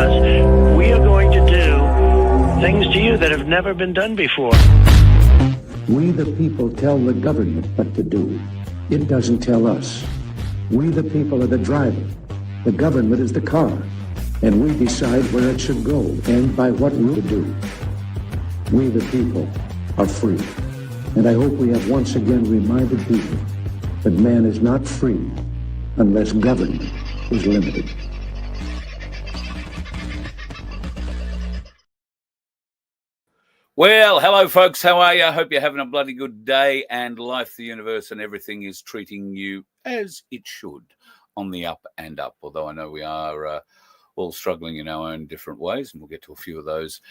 because we are going to do things to you that have never been done before. We the people tell the government what to do. It doesn't tell us. We the people are the driver. The government is the car. And we decide where it should go and by what route to do. We the people are free. And I hope we have once again reminded people that man is not free unless government is limited. Well, hello, folks. How are you? I hope you're having a bloody good day and life, the universe, and everything is treating you as it should, on the up and up. Although I know we are all struggling in our own different ways, and we'll get to a few of those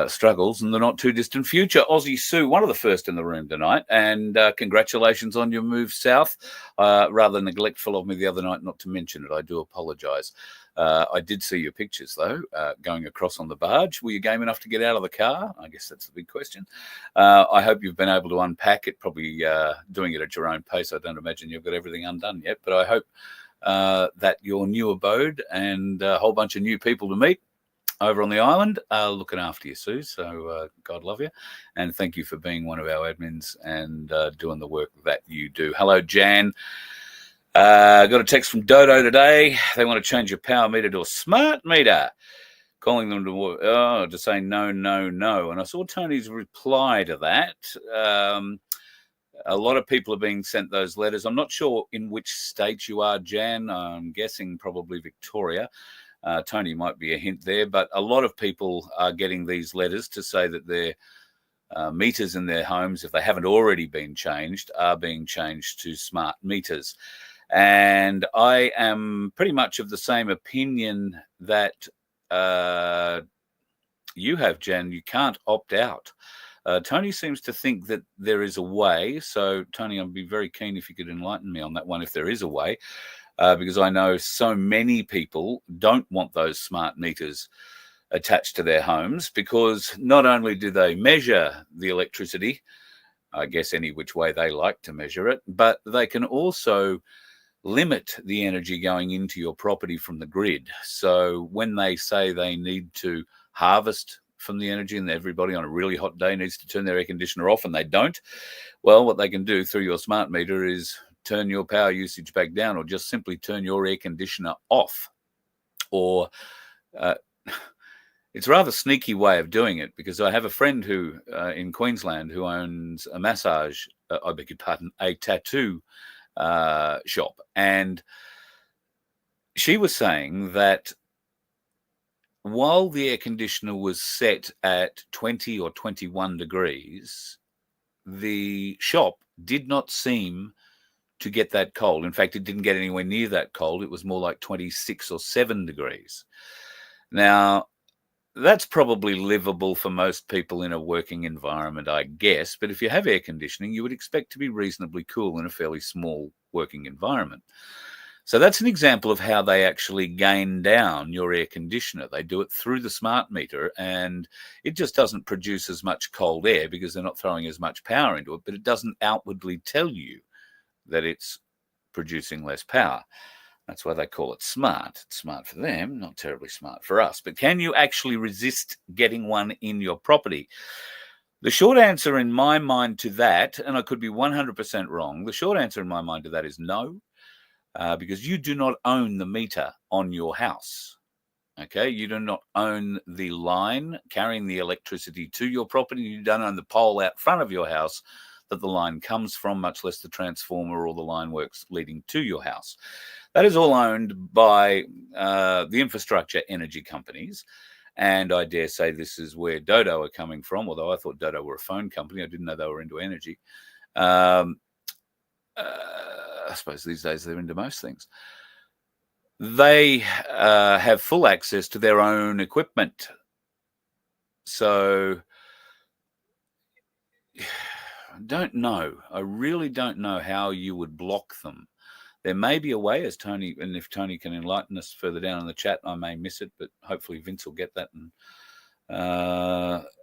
struggles in the not too distant future. Aussie Sue, one of the first in the room tonight, and congratulations on your move south. Rather neglectful of me the other night not to mention it. I do apologise. I did see your pictures, though, going across on the barge. Were you game enough to get out of the car? I guess that's the big question. I hope you've been able to unpack it, probably doing it at your own pace. I don't imagine you've got everything undone yet, but I hope that your new abode and a whole bunch of new people to meet over on the island are looking after you, Sue. So God love you. And thank you for being one of our admins and doing the work that you do. Hello, Jan. Got a text from Dodo today. They want to change your power meter to a smart meter, calling them to say no, no, no. And I saw Tony's reply to that. A lot of people are being sent those letters. I'm not sure in which state you are, Jan. I'm guessing probably Victoria. Tony might be a hint there, but a lot of people are getting these letters to say that their meters in their homes, if they haven't already been changed, are being changed to smart meters. And I am pretty much of the same opinion that you have, Jan. You can't opt out. Tony seems to think that there is a way. So, Tony, I'd be very keen if you could enlighten me on that one, if there is a way. Because I know so many people don't want those smart meters attached to their homes, because not only do they measure the electricity, I guess any which way they like to measure it, but they can also limit the energy going into your property from the grid. So when they say they need to harvest from the energy and everybody on a really hot day needs to turn their air conditioner off and they don't, well, what they can do through your smart meter is turn your power usage back down, or just simply turn your air conditioner off. Or it's a rather sneaky way of doing it, because I have a friend who in Queensland who owns a massage, I beg your pardon, a tattoo shop. And she was saying that while the air conditioner was set at 20 or 21 degrees, the shop did not seem to get that cold. In fact, it didn't get anywhere near that cold. It was more like 26 or 7 degrees. Now, that's probably livable for most people in a working environment, I guess. But if you have air conditioning, you would expect to be reasonably cool in a fairly small working environment. So that's an example of how they actually gain down your air conditioner. They do it through the smart meter, and it just doesn't produce as much cold air because they're not throwing as much power into it, but it doesn't outwardly tell you that it's producing less power. That's why they call it smart. It's smart for them, not terribly smart for us. But can you actually resist getting one in your property? The short answer in my mind to that, and I could be 100% wrong, the short answer in my mind to that is no, because you do not own the meter on your house. Okay, you do not own the line carrying the electricity to your property. You don't own the pole out front of your house that the line comes from, much less the transformer or the line works leading to your house. That is all owned by the infrastructure energy companies. And I dare say this is where Dodo are coming from, although I thought Dodo were a phone company. I didn't know they were into energy. I suppose these days they're into most things. They have full access to their own equipment. So don't know. I really don't know how you would block them. There may be a way, as Tony, and if Tony can enlighten us further down in the chat, I may miss it, but hopefully Vince will get that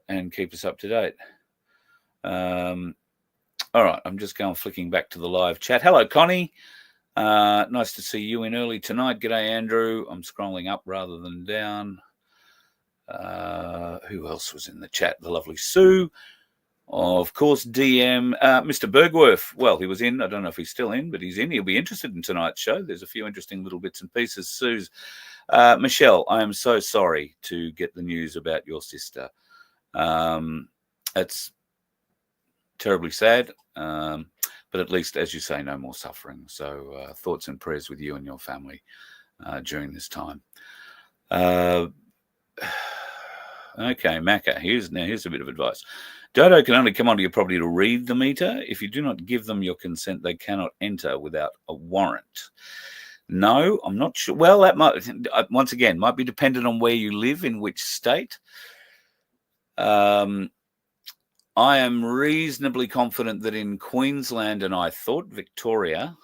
and keep us up to date. All right, I'm just going flicking back to the live chat. Hello, Connie. Nice to see you in early tonight. G'day, Andrew. I'm scrolling up rather than down. Who else was in the chat? The lovely Sue. Of course, DM, Mr. Bergworth. Well, he was in. I don't know if he's still in, but he's in. He'll be interested in tonight's show. There's a few interesting little bits and pieces. Sue's. Michelle, I am so sorry to get the news about your sister. It's terribly sad, but at least, as you say, no more suffering. So thoughts and prayers with you and your family during this time. Okay, Macca, here's a bit of advice. Dodo can only come onto your property to read the meter. If you do not give them your consent, they cannot enter without a warrant. No, I'm not sure. Well, that might, once again, might be dependent on where you live, in which state. I am reasonably confident that in Queensland, and I thought Victoria,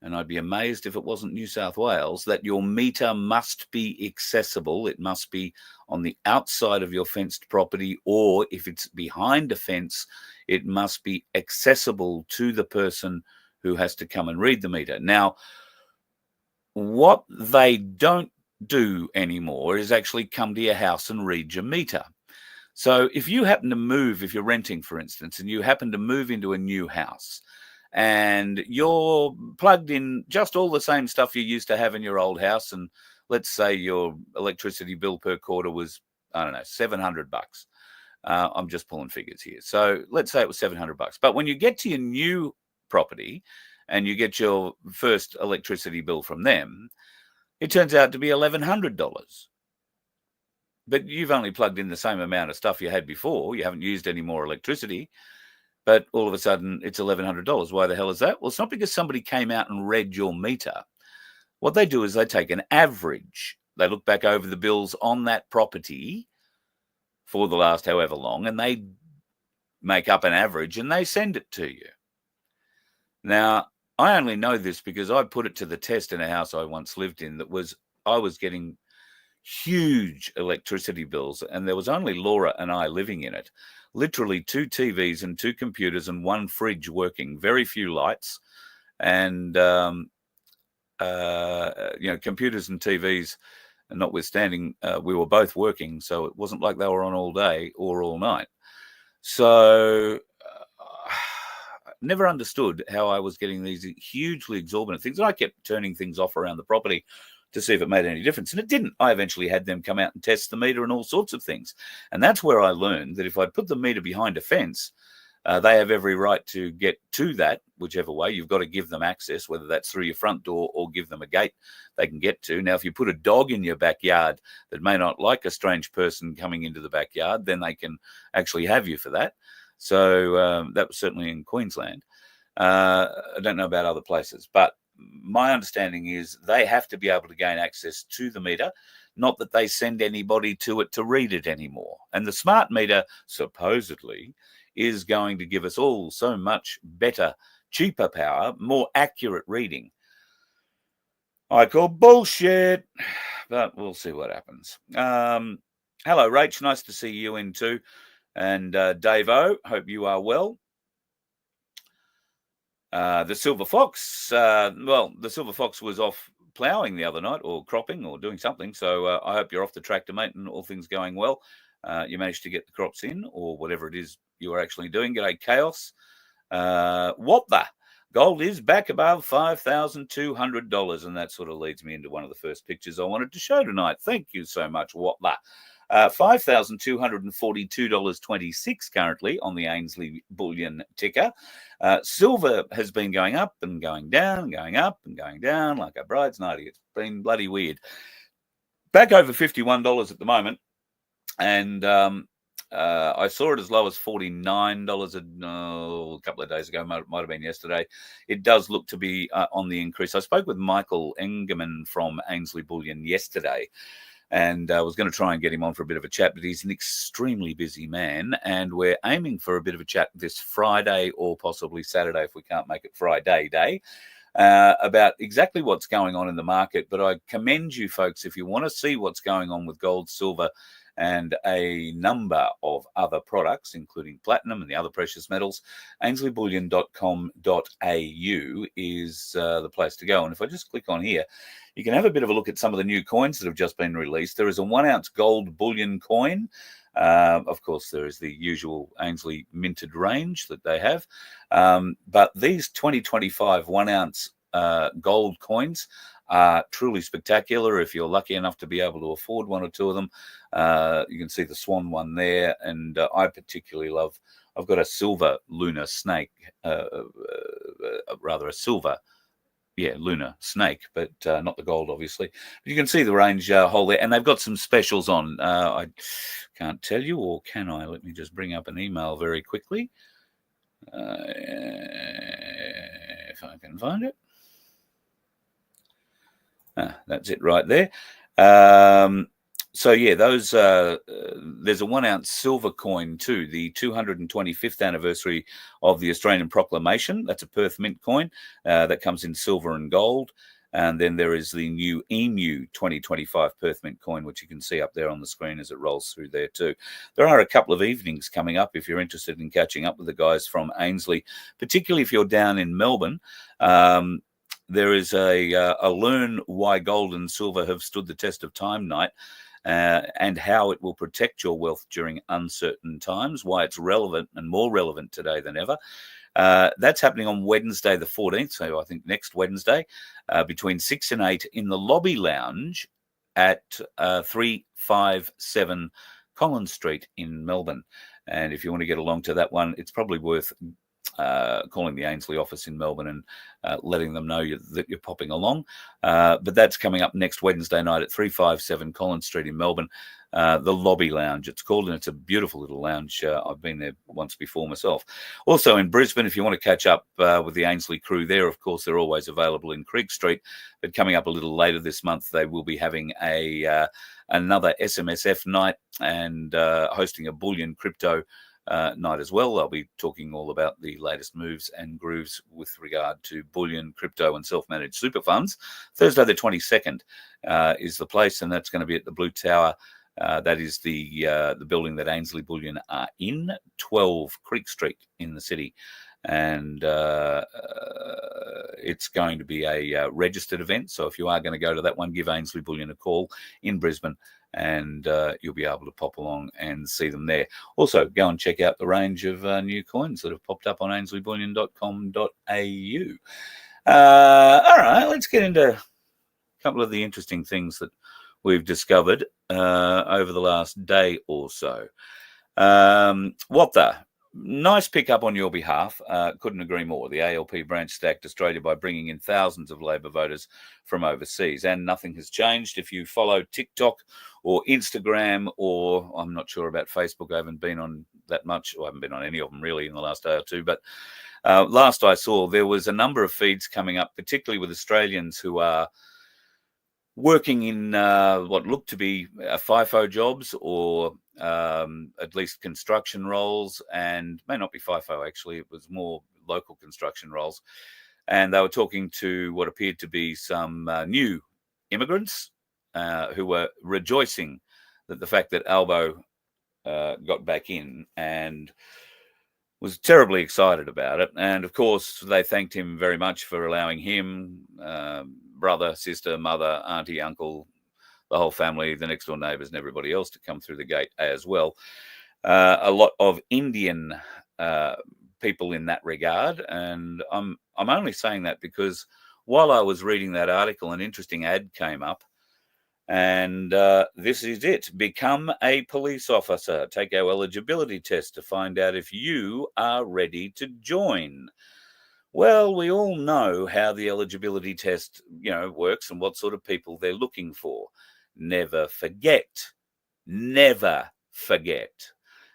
and I'd be amazed if it wasn't New South Wales, that your meter must be accessible. It must be on the outside of your fenced property, or if it's behind a fence, it must be accessible to the person who has to come and read the meter. Now, what they don't do anymore is actually come to your house and read your meter. So if you happen to move, if you're renting, for instance, and you happen to move into a new house, and you're plugged in just all the same stuff you used to have in your old house, and let's say your electricity bill per quarter was, I don't know, $700. I'm just pulling figures here. So let's say it was $700. But when you get to your new property and you get your first electricity bill from them, it turns out to be $1,100. But you've only plugged in the same amount of stuff you had before. You haven't used any more electricity. But all of a sudden, it's $1,100. Why the hell is that? Well, it's not because somebody came out and read your meter. What they do is they take an average. They look back over the bills on that property for the last however long, and they make up an average, and they send it to you. Now, I only know this because I put it to the test in a house I once lived in I was getting huge electricity bills, and there was only Laura and I living in it. Literally 2 TVs and 2 computers and 1 fridge working, very few lights, and computers and TVs notwithstanding, we were both working, so it wasn't like they were on all day or all night. So never understood how I was getting these hugely exorbitant things. And I kept turning things off around the property to see if it made any difference. And it didn't. I eventually had them come out and test the meter and all sorts of things. And that's where I learned that if I put the meter behind a fence, they have every right to get to that, whichever way. You've got to give them access, whether that's through your front door or give them a gate they can get to. Now, if you put a dog in your backyard that may not like a strange person coming into the backyard, then they can actually have you for that. So that was certainly in Queensland. I don't know about other places, but my understanding is they have to be able to gain access to the meter, not that they send anybody to it to read it anymore. And the smart meter, supposedly, is going to give us all so much better, cheaper power, more accurate reading. I call bullshit, but we'll see what happens. Hello, Rach. Nice to see you in too. And Dave-O, hope you are well. The Silver Fox, the Silver Fox was off ploughing the other night, or cropping, or doing something. So I hope you're off the tractor, mate, and all things going well. You managed to get the crops in, or whatever it is you are actually doing. G'day, Chaos. What the? Gold is back above $5,200, and that sort of leads me into one of the first pictures I wanted to show tonight. Thank you so much, What the? $5,242.26 currently on the Ainsley bullion ticker. Silver has been going up and going down, going up and going down like a bride's nightie. It's been bloody weird. Back over $51 at the moment, and I saw it as low as $49 a couple of days ago. Might have been yesterday. It does look to be on the increase. I spoke with Michael Engerman from Ainsley Bullion yesterday, and I was going to try and get him on for a bit of a chat, but he's an extremely busy man, and we're aiming for a bit of a chat this Friday or possibly Saturday if we can't make it Friday day, about exactly what's going on in the market. But I commend you folks, if you want to see what's going on with gold, silver, and a number of other products, including platinum and the other precious metals. AinsleyBullion.com.au is the place to go. And if I just click on here, you can have a bit of a look at some of the new coins that have just been released. There is a 1 ounce gold bullion coin. Of course, there is the usual Ainslie minted range that they have. But these 2025 1 ounce gold coins are truly spectacular. If you're lucky enough to be able to afford one or two of them, you can see the swan one there. And I particularly love, I've got a silver lunar snake, rather a silver lunar snake, but not the gold, obviously. But you can see the range hole there, and they've got some specials on. I can't tell you, or can I? Let me just bring up an email very quickly, if I can find it. That's it right there. So yeah, those there's a 1 ounce silver coin too, the 225th anniversary of the Australian Proclamation. That's a Perth Mint coin that comes in silver and gold. And then there is the new EMU 2025 Perth Mint coin, which you can see up there on the screen as it rolls through there too. There are a couple of evenings coming up if you're interested in catching up with the guys from Ainslie, particularly if you're down in Melbourne. There is a Learn Why Gold and Silver Have Stood the Test of Time night, and how it will protect your wealth during uncertain times, why it's relevant and more relevant today than ever. That's happening on Wednesday the 14th, so I think next Wednesday, between 6 and 8 in the lobby lounge at 357 Collins Street in Melbourne. And if you want to get along to that one, it's probably worth calling the Ainslie office in Melbourne and letting them know that you're popping along. But that's coming up next Wednesday night at 357 Collins Street in Melbourne, the Lobby Lounge it's called, and it's a beautiful little lounge. I've been there once before myself. Also in Brisbane, if you want to catch up with the Ainslie crew there, of course, they're always available in Creek Street. But coming up a little later this month, they will be having another SMSF night and hosting a bullion crypto night as well. I'll be talking all about the latest moves and grooves with regard to bullion, crypto, and self-managed super funds. Thursday the 22nd is the place, and that's going to be at the Blue Tower. That is the building that Ainslie Bullion are in, 12 Creek Street in the city. And it's going to be a registered event. So if you are going to go to that one, give Ainslie Bullion a call in Brisbane, and you'll be able to pop along and see them there. Also, go and check out the range of new coins that have popped up on AinsleyBullion.com.au. All right, let's get into a couple of the interesting things that we've discovered over the last day or so. What the? Nice pickup on your behalf. Couldn't agree more. The ALP branch stacked Australia by bringing in thousands of Labor voters from overseas, and nothing has changed. If you follow TikTok or Instagram, or I'm not sure about Facebook, I haven't been on that much, or I haven't been on any of them really in the last day or two, but last I saw, there was a number of feeds coming up, particularly with Australians who are working in what looked to be FIFO jobs, or at least construction roles, and may not be FIFO actually, it was more local construction roles. And they were talking to what appeared to be some new immigrants who were rejoicing that the fact that Albo got back in, and was terribly excited about it. And of course, they thanked him very much for allowing him, brother, sister, mother, auntie, uncle, the whole family, the next door neighbours and everybody else to come through the gate as well. A lot of Indian people in that regard. And I'm only saying that because while I was reading that article, an interesting ad came up. And this is it. Become a police officer. Take our eligibility test to find out if you are ready to join. Well, we all know how the eligibility test, works and what sort of people they're looking for. Never forget. Never forget.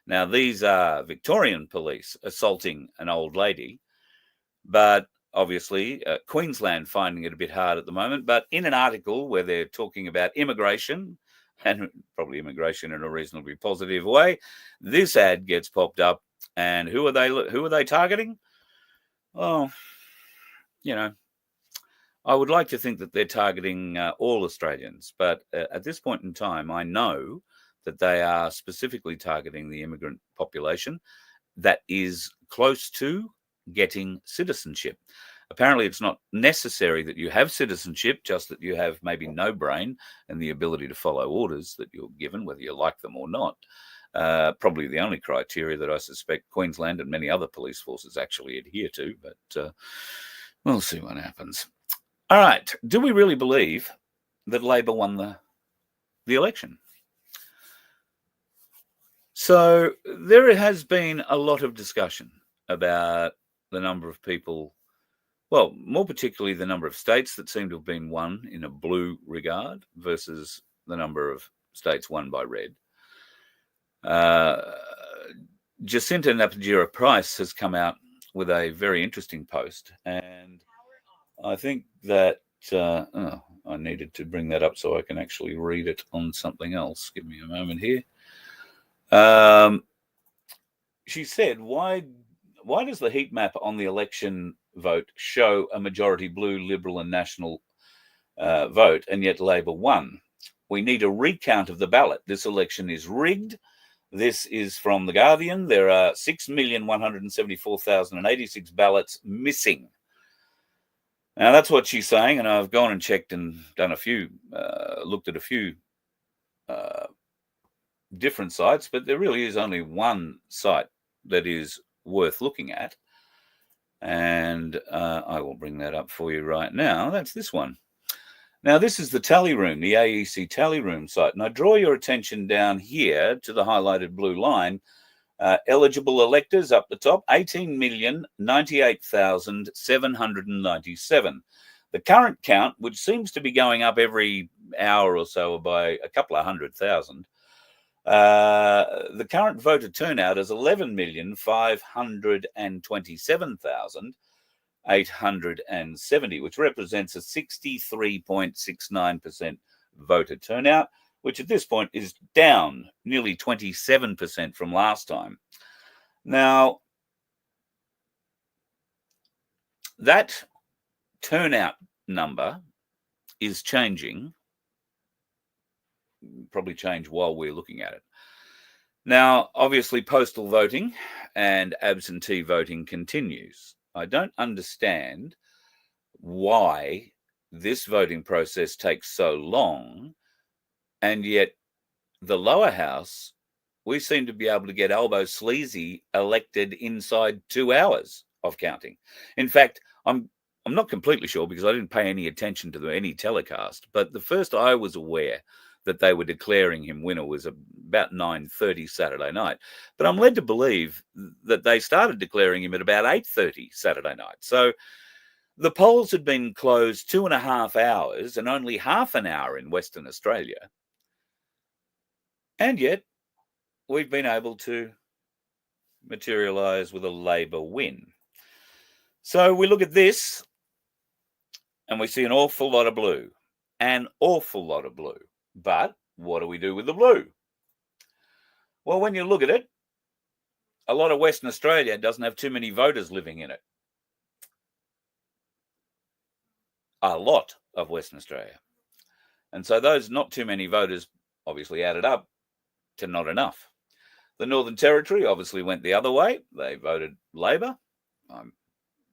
Now, these are Victorian police assaulting an old lady, but obviously, Queensland finding it a bit hard at the moment. But in an article where they're talking about immigration, and probably immigration in a reasonably positive way, this ad gets popped up. And who are they targeting? Well, I would like to think that they're targeting all Australians. But at this point in time, I know that they are specifically targeting the immigrant population that is close to getting citizenship. Apparently, it's not necessary that you have citizenship, just that you have maybe no brain and the ability to follow orders that you're given, whether you like them or not. Probably the only criteria that I suspect Queensland and many other police forces actually adhere to, but we'll see what happens. All right. Do we really believe that Labor won the election? So there has been a lot of discussion about the number of people, well, more particularly the number of states that seem to have been won in a blue regard versus the number of states won by red. Jacinta Napigira-Price has come out with a very interesting post, and I think that I needed to bring that up so I can actually read it on something else. Give me a moment here. She said, why does the heat map on the election vote show a majority blue, Liberal and National vote, and yet Labor won? We need a recount of the ballot. This election is rigged. This is from The Guardian. There are 6,174,086 ballots missing. Now, that's what she's saying, and I've gone and checked and done looked at a few different sites, but there really is only one site that is worth looking at. And I will bring that up for you right now. That's this one. Now, this is the tally room, the AEC tally room site. And I draw your attention down here to the highlighted blue line. Eligible electors up the top, 18,098,797. The current count, which seems to be going up every hour or so by a couple of 100,000, the current voter turnout is 11,527,870, which represents a 63.69% voter turnout, which at this point is down nearly 27% from last time. Now, that turnout number is changing. Probably change while we're looking at it. Now, obviously, postal voting and absentee voting continues. I don't understand why this voting process takes so long, and yet the lower house, we seem to be able to get elbow sleazy elected inside 2 hours of counting. In fact, I'm not completely sure because I didn't pay any attention to any telecast, but the first I was aware that they were declaring him winner was about 9:30 Saturday night. But I'm led to believe that they started declaring him at about 8:30 Saturday night. So the polls had been closed 2.5 hours and only half an hour in Western Australia. And yet we've been able to materialise with a Labor win. So we look at this and we see an awful lot of blue. An awful lot of blue. But what do we do with the blue? Well, when you look at it, a lot of Western Australia doesn't have too many voters living in it. A lot of Western Australia. And so those not too many voters obviously added up to not enough. The Northern Territory obviously went the other way. They voted Labor. I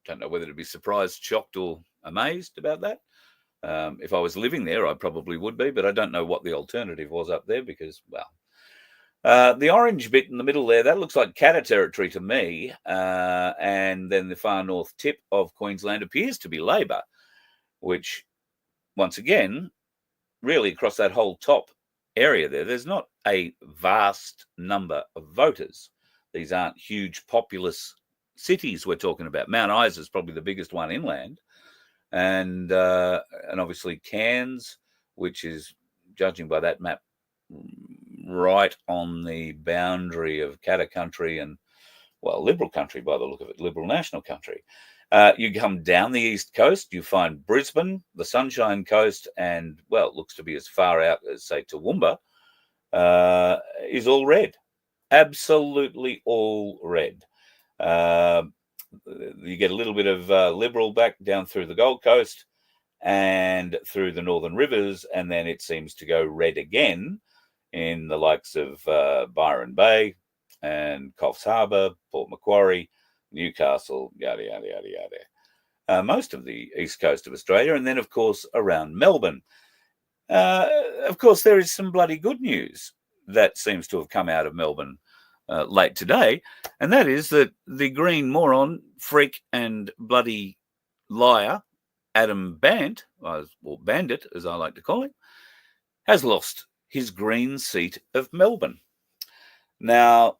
don't know whether to be surprised, shocked or amazed about that. If I was living there, I probably would be, but I don't know what the alternative was up there because, well, the orange bit in the middle there, that looks like Katter territory to me. And then the far north tip of Queensland appears to be Labor, which, once again, really across that whole top area there's not a vast number of voters. These aren't huge populous cities we're talking about. Mount Isa is probably the biggest one inland. And obviously Cairns, which is, judging by that map, right on the boundary of Katter country and, well, Liberal country by the look of it, Liberal National country. You come down the east coast, you find Brisbane, the Sunshine Coast, and, well, it looks to be as far out as, say, Toowoomba, is all red. Absolutely all red. You get a little bit of Liberal back down through the Gold Coast and through the Northern Rivers, and then it seems to go red again in the likes of Byron Bay and Coffs Harbour, Port Macquarie, Newcastle, yada, yada, yada, yada. Most of the east coast of Australia, and then, of course, around Melbourne. Of course, there is some bloody good news that seems to have come out of Melbourne late today, and that is that the green moron, freak and bloody liar, Adam Bandit, or Bandit as I like to call him, has lost his green seat of Melbourne. Now,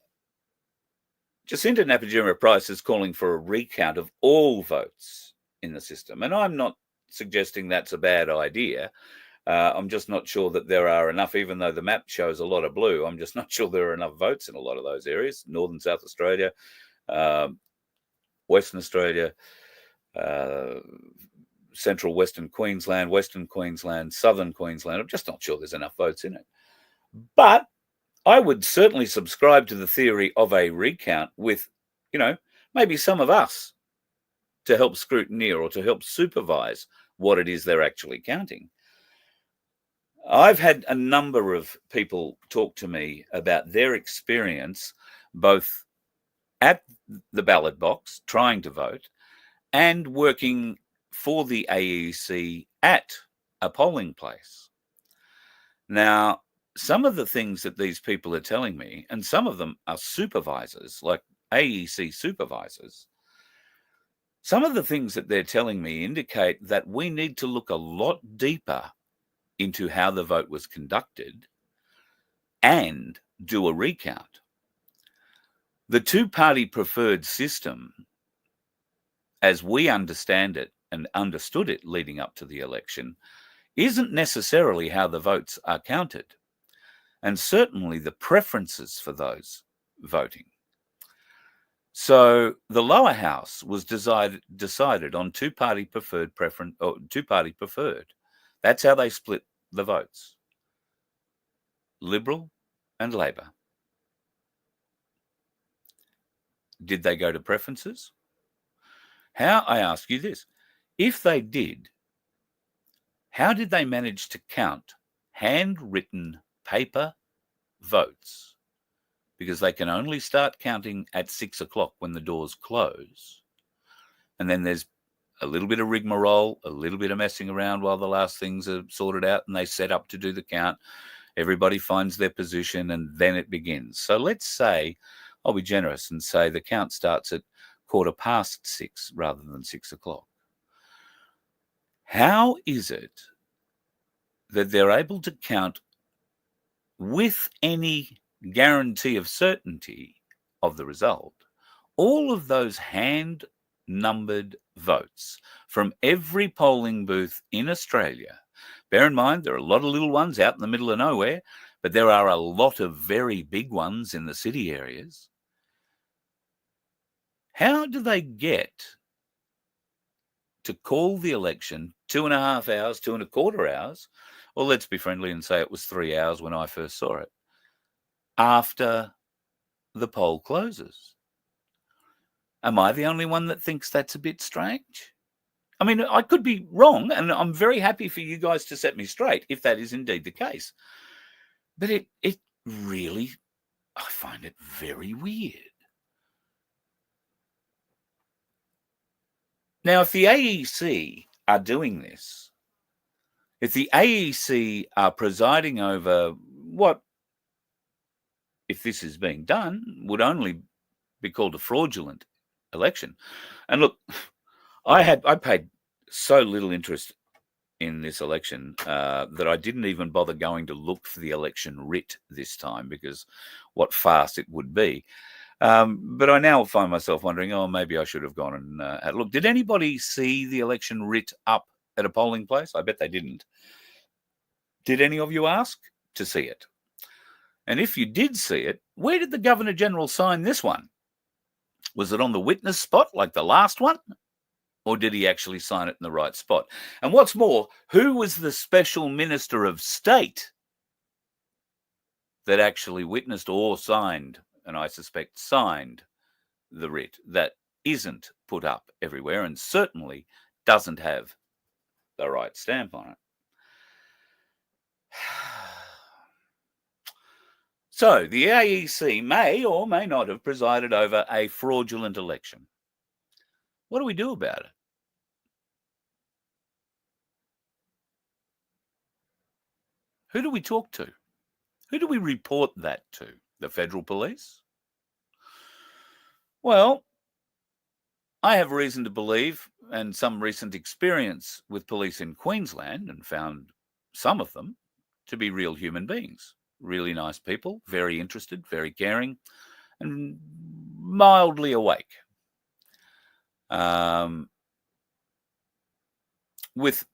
Jacinta Naparjima-Price is calling for a recount of all votes in the system, and I'm not suggesting that's a bad idea. I'm just not sure that there are enough, even though the map shows a lot of blue. I'm just not sure there are enough votes in a lot of those areas. Northern South Australia, Western Australia, Central Western Queensland, Southern Queensland. I'm just not sure there's enough votes in it. But I would certainly subscribe to the theory of a recount with, maybe some of us to help scrutineer or to help supervise what it is they're actually counting. I've had a number of people talk to me about their experience, both at the ballot box, trying to vote, and working for the AEC at a polling place. Now, some of the things that these people are telling me, and some of them are supervisors, like AEC supervisors, some of the things that they're telling me indicate that we need to look a lot deeper into how the vote was conducted and do a recount. The two-party preferred system, as we understand it and understood it leading up to the election, isn't necessarily how the votes are counted, and certainly the preferences for those voting. So the lower house was decided on two-party preferred preference, or two-party preferred. That's how they split the votes. Liberal and Labor. Did they go to preferences? I ask you this, if they did, how did they manage to count handwritten paper votes? Because they can only start counting at 6 o'clock when the doors close. And then there's a little bit of rigmarole, a little bit of messing around while the last things are sorted out and they set up to do the count. Everybody finds their position and then it begins. So let's say, I'll be generous and say the count starts at 6:15 rather than 6 o'clock. How is it that they're able to count with any guarantee of certainty of the result all of those hand-numbered votes from every polling booth in Australia? Bear in mind, there are a lot of little ones out in the middle of nowhere, but there are a lot of very big ones in the city areas. How do they get to call the election 2.5 hours, 2.25 hours? Well, let's be friendly and say it was 3 hours when I first saw it, after the poll closes. Am I the only one that thinks that's a bit strange? I mean, I could be wrong, and I'm very happy for you guys to set me straight if that is indeed the case. But it really, I find it very weird. Now, if the AEC are doing this, if the AEC are presiding over what, if this is being done, would only be called a fraudulent election. And look, I paid so little interest in this election that I didn't even bother going to look for the election writ this time, because what farce it would be. But I now find myself wondering, maybe I should have gone and had a look. Did anybody see the election writ up at a polling place? I bet they didn't. Did any of you ask to see it? And if you did see it, where did the Governor-General sign this one? Was it on the witness spot like the last one? Or did he actually sign it in the right spot? And what's more, who was the Special Minister of State that actually witnessed or signed, and I suspect signed, the writ that isn't put up everywhere and certainly doesn't have the right stamp on it? So the AEC may or may not have presided over a fraudulent election. What do we do about it? Who do we talk to? Who do we report that to? The federal police? Well, I have reason to believe, and some recent experience with police in Queensland, and found some of them to be real human beings, really nice people, very interested, very caring, and mildly awake. With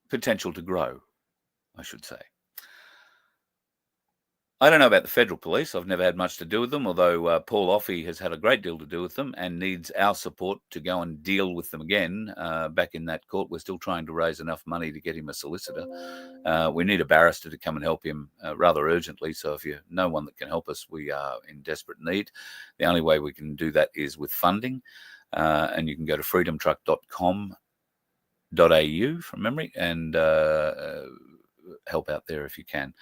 potential to grow, I should say. I don't know about the federal police. I've never had much to do with them, although Paul Offey has had a great deal to do with them and needs our support to go and deal with them again. Back in that court, we're still trying to raise enough money to get him a solicitor. We need a barrister to come and help him rather urgently. So if you know one that can help us, we are in desperate need. The only way we can do that is with funding. And you can go to freedomtruck.com.au from memory and help out there if you can.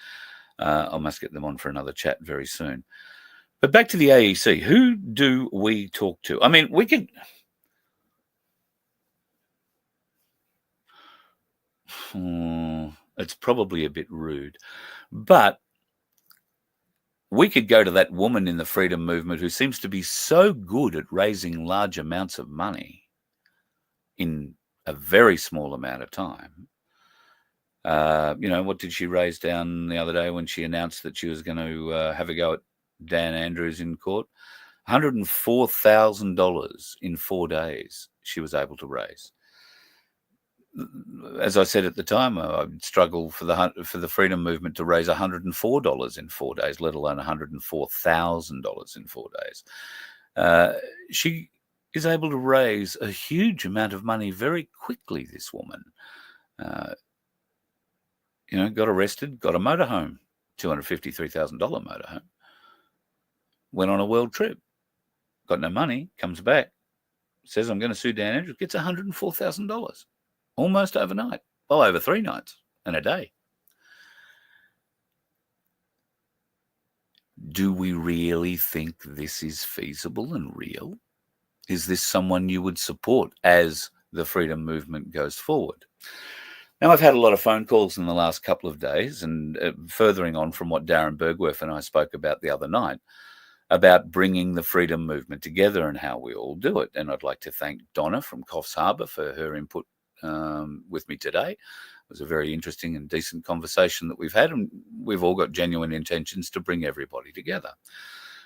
I must get them on for another chat very soon. But back to the AEC. Who do we talk to? I mean, we could... it's probably a bit rude. But we could go to that woman in the freedom movement who seems to be so good at raising large amounts of money in a very small amount of time. What did she raise down the other day when she announced that she was going to have a go at Dan Andrews in court? $104,000 in 4 days she was able to raise. As I said at the time, I struggled for the freedom movement to raise $104 in 4 days, let alone $104,000 in 4 days. She is able to raise a huge amount of money very quickly, this woman. Got arrested, got a motorhome, $253,000 motorhome. Went on a world trip, got no money, comes back, says, I'm going to sue Dan Andrews, gets $104,000, almost overnight. Well, over 3 nights and a day. Do we really think this is feasible and real? Is this someone you would support as the freedom movement goes forward? Now, I've had a lot of phone calls in the last couple of days, and furthering on from what Darren Bergwerf and I spoke about the other night, about bringing the freedom movement together and how we all do it. And I'd like to thank Donna from Coffs Harbour for her input with me today. It was a very interesting and decent conversation that we've had, and we've all got genuine intentions to bring everybody together.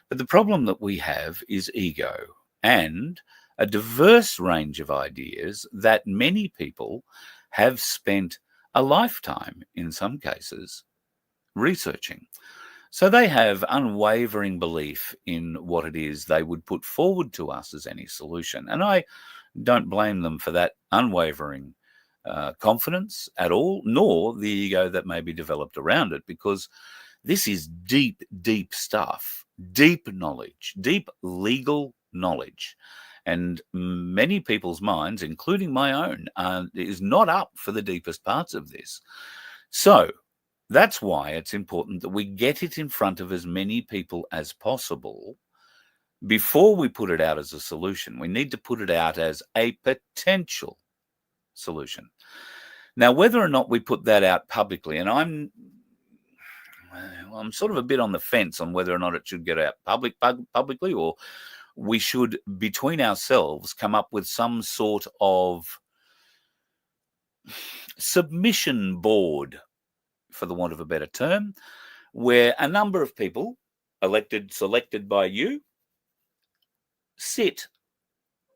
But the problem that we have is ego and a diverse range of ideas that many people have spent a lifetime, in some cases, researching. So they have unwavering belief in what it is they would put forward to us as any solution. And I don't blame them for that unwavering confidence at all, nor the ego that may be developed around it, because this is deep, deep stuff, deep knowledge, deep legal knowledge. And many people's minds, including my own, is not up for the deepest parts of this. So that's why it's important that we get it in front of as many people as possible before we put it out as a solution. We need to put it out as a potential solution. Now, whether or not we put that out publicly, and I'm sort of a bit on the fence on whether or not it should get out publicly, or we should, between ourselves, come up with some sort of submission board, for the want of a better term, where a number of people, selected by you, sit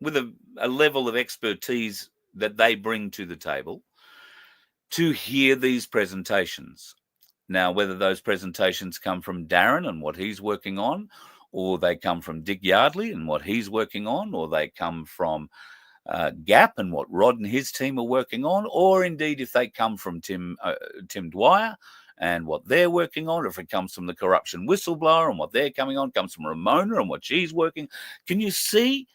with a level of expertise that they bring to the table to hear these presentations. Now, whether those presentations come from Darren and what he's working on, or they come from Dick Yardley and what he's working on, or they come from Gap and what Rod and his team are working on, or indeed if they come from Tim Dwyer and what they're working on, or if it comes from the corruption whistleblower and what they're coming on, comes from Ramona and what she's working. Can you see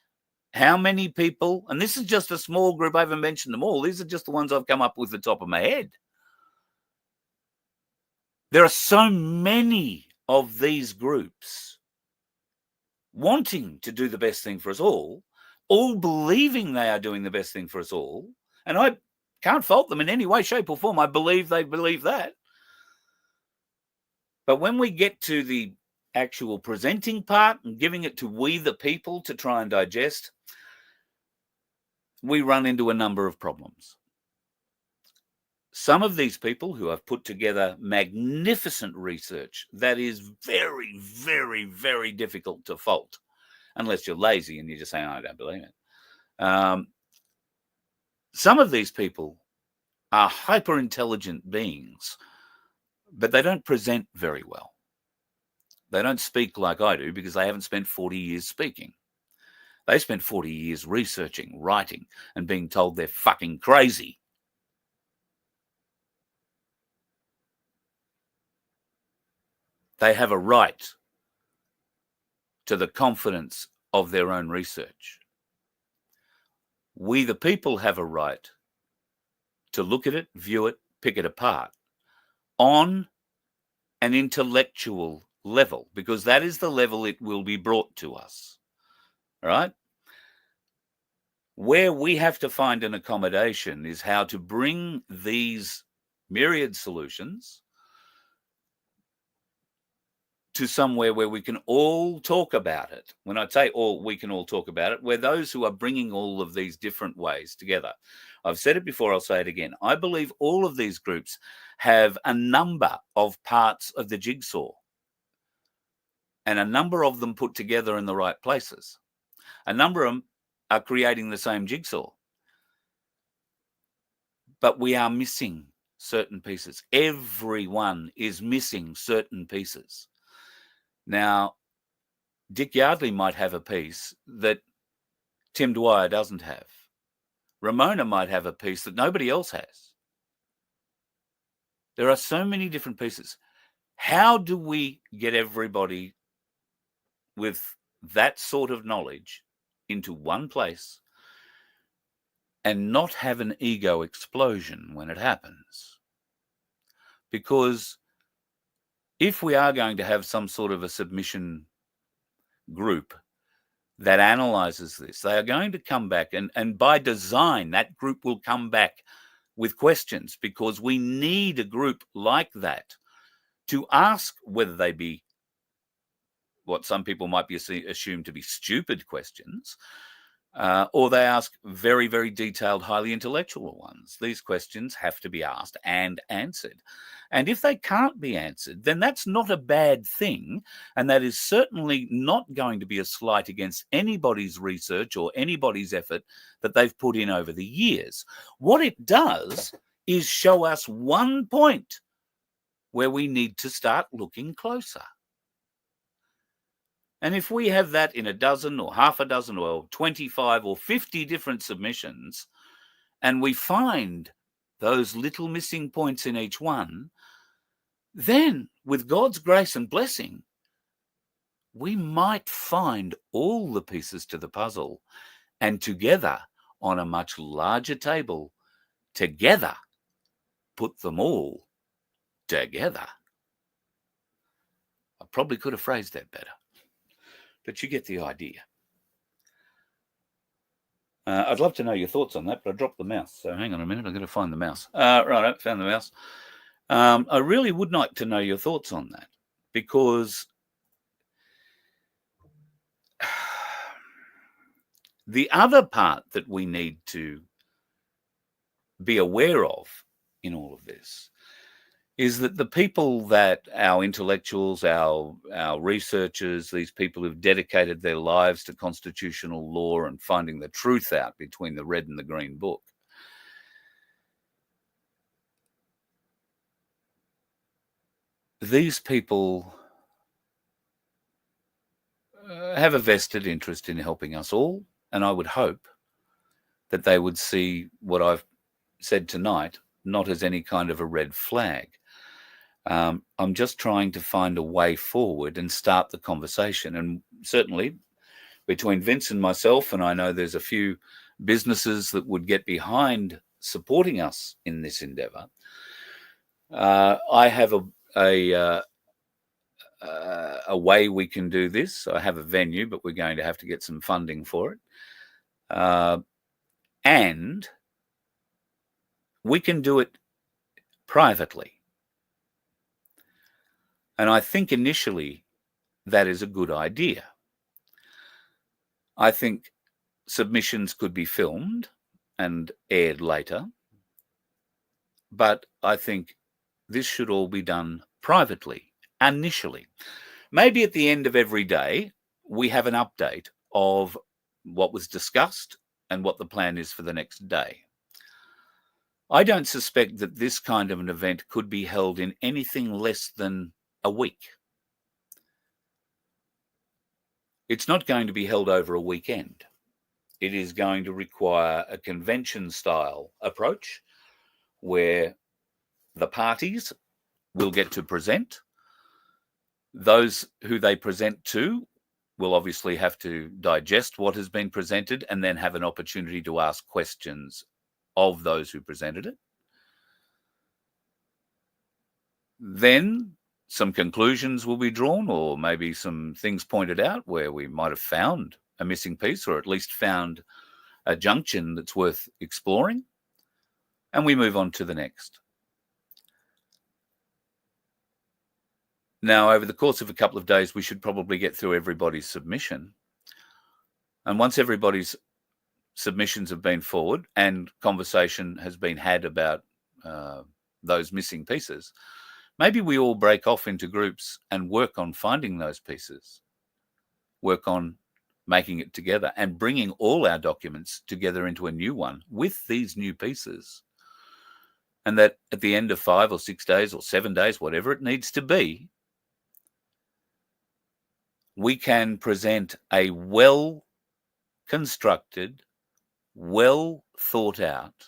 how many people, and this is just a small group, I haven't mentioned them all, these are just the ones I've come up with the top of my head. There are so many of these groups wanting to do the best thing for us all believing they are doing the best thing for us all, and I can't fault them in any way, shape, or form. I believe they believe that. But when we get to the actual presenting part and giving it to we the people to try and digest, we run into a number of problems. Some of these people who have put together magnificent research that is very, very, very difficult to fault, unless you're lazy and you're just saying, I don't believe it. Some of these people are hyper-intelligent beings, but they don't present very well. They don't speak like I do because they haven't spent 40 years speaking. They spent 40 years researching, writing, and being told they're fucking crazy. They have a right to the confidence of their own research. We, the people, have a right to look at it, view it, pick it apart on an intellectual level, because that is the level it will be brought to us. All right? Where we have to find an accommodation is how to bring these myriad solutions to somewhere where we can all talk about it. When I say all, we can all talk about it, we're those who are bringing all of these different ways together. I've said it before, I'll say it again. I believe all of these groups have a number of parts of the jigsaw, and a number of them put together in the right places. A number of them are creating the same jigsaw, but we are missing certain pieces. Everyone is missing certain pieces. Now, Dick Yardley might have a piece that Tim Dwyer doesn't have. Ramona might have a piece that nobody else has. There are so many different pieces. How do we get everybody with that sort of knowledge into one place and not have an ego explosion when it happens? Because if we are going to have some sort of a submission group that analyzes this, they are going to come back, and by design, that group will come back with questions, because we need a group like that to ask whether they be what some people might be assumed to be stupid questions, or they ask very, very detailed, highly intellectual ones. These questions have to be asked and answered. And if they can't be answered, then that's not a bad thing. And that is certainly not going to be a slight against anybody's research or anybody's effort that they've put in over the years. What it does is show us one point where we need to start looking closer. And if we have that in a dozen or half a dozen or 25 or 50 different submissions, and we find those little missing points in each one, then with God's grace and blessing, we might find all the pieces to the puzzle, and together on a much larger table, together, put them all together. I probably could have phrased that better, but you get the idea. I'd love to know your thoughts on that, but I dropped the mouse. So hang on a minute, I've got to find the mouse. Right, I found the mouse. I really would like to know your thoughts on that, because the other part that we need to be aware of in all of this is that the people that our intellectuals, our researchers, these people who've dedicated their lives to constitutional law and finding the truth out between the red and the green book, these people have a vested interest in helping us all, and I would hope that they would see what I've said tonight not as any kind of a red flag. I'm just trying to find a way forward and start the conversation. And certainly between Vince and myself, and I know there's a few businesses that would get behind supporting us in this endeavor, I have a way we can do this. I have a venue, but we're going to have to get some funding for it. And we can do it privately. And I think initially that is a good idea. I think submissions could be filmed and aired later, but I think this should all be done privately, initially. Maybe at the end of every day, we have an update of what was discussed and what the plan is for the next day. I don't suspect that this kind of an event could be held in anything less than a week. It's not going to be held over a weekend. It is going to require a convention-style approach where the parties will get to present. Those who they present to will obviously have to digest what has been presented and then have an opportunity to ask questions of those who presented it. Then some conclusions will be drawn, or maybe some things pointed out where we might have found a missing piece, or at least found a junction that's worth exploring, and we move on to the next. Now, over the course of a couple of days, we should probably get through everybody's submission. And once everybody's submissions have been forward and conversation has been had about those missing pieces, maybe we all break off into groups and work on finding those pieces, work on making it together and bringing all our documents together into a new one with these new pieces. And that at the end of 5 or 6 days or 7 days, whatever it needs to be, we can present a well-constructed, well-thought-out,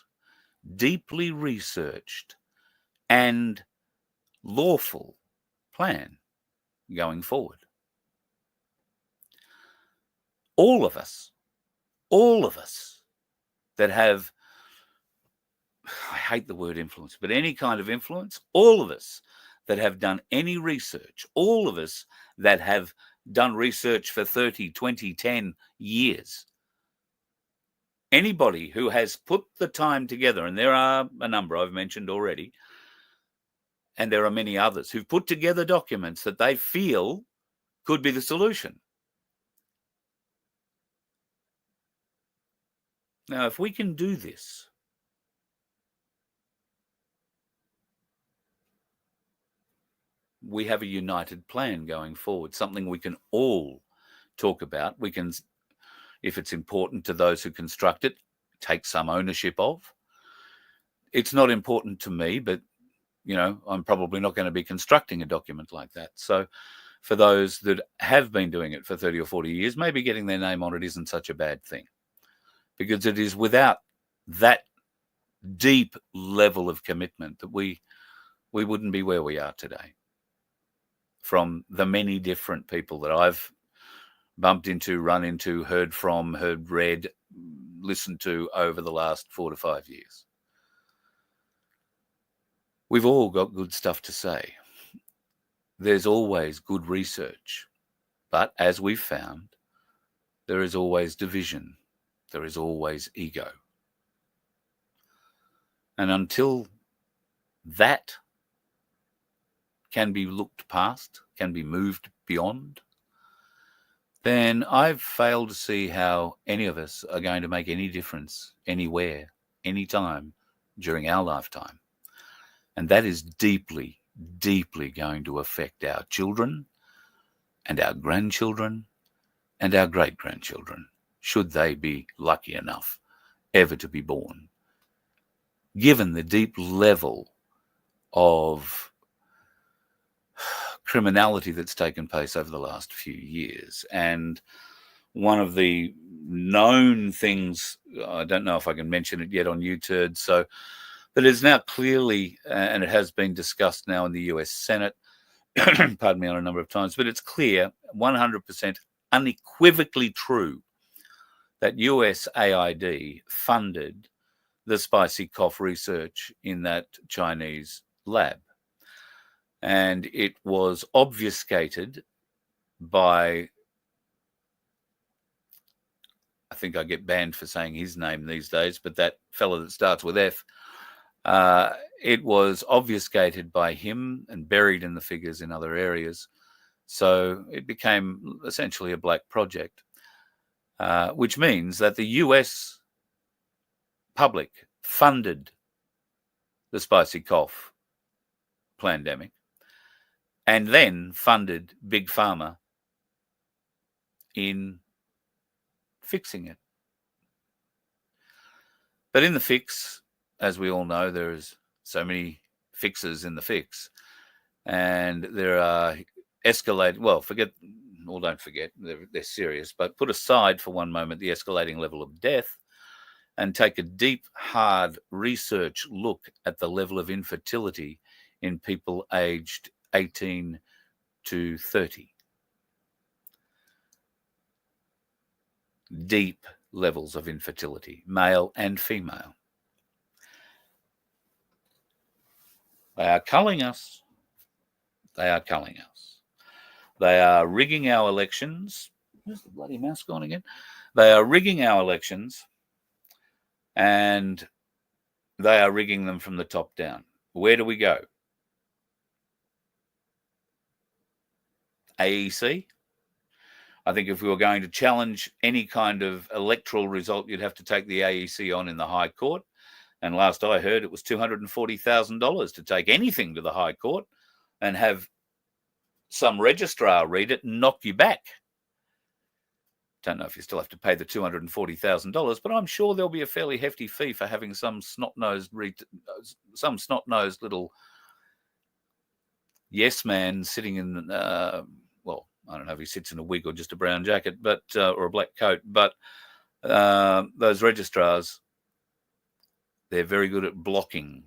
deeply researched and lawful plan going forward. All of us that have, I hate the word influence, but any kind of influence, all of us that have done any research, all of us that have done research for 30, 20, 10 years, anybody who has put the time together, and there are a number I've mentioned already, and there are many others who've put together documents that they feel could be the solution. Now, if we can do this, we have a united plan going forward, something we can all talk about. We can, if it's important to those who construct it, take some ownership of. It's not important to me, but, you know, I'm probably not going to be constructing a document like that. So for those that have been doing it for 30 or 40 years, maybe getting their name on it isn't such a bad thing, because it is without that deep level of commitment that we wouldn't be where we are today. From the many different people that I've bumped into, run into, heard from, heard read, listened to over the last 4 to 5 years. We've all got good stuff to say. There's always good research. But as we've found, there is always division. There is always ego. And until that can be looked past, can be moved beyond, then I've failed to see how any of us are going to make any difference anywhere, anytime during our lifetime. And that is deeply, deeply going to affect our children and our grandchildren and our great-grandchildren, should they be lucky enough ever to be born, given the deep level of criminality that's taken place over the last few years. And one of the known things, I don't know if I can mention it yet on YouTube, so, but it's now clearly, and it has been discussed now in the US Senate, pardon me, on a number of times, but it's clear, 100% unequivocally true, that USAID funded the spicy cough research in that Chinese lab. and it was obfuscated by, I think I get banned for saying his name these days, but that fellow that starts with F, it was obfuscated by him and buried in the figures in other areas. So it became essentially a black project, which means that the US public funded the spicy cough pandemic and then funded Big Pharma in fixing it. But in the fix, as we all know, there's so many fixes in the fix, and there are escalated, well, don't forget, they're serious, but put aside for one moment the escalating level of death and take a deep, hard research look at the level of infertility in people aged 18 to 30. Deep levels of infertility, male and female. They are culling us. They are culling us. They are rigging our elections. Where's the bloody mouse gone again? They are rigging our elections, and they are rigging them from the top down. Where do we go? AEC? I think if we were going to challenge any kind of electoral result, you'd have to take the AEC on in the High Court. And last I heard, it was $240,000 to take anything to the High Court and have some registrar read it and knock you back. Don't know if you still have to pay the $240,000, but I'm sure there'll be a fairly hefty fee for having some snot-nosed little yes man sitting in, well, I don't know if he sits in a wig or just a brown jacket, but or a black coat. But those registrars, they're very good at blocking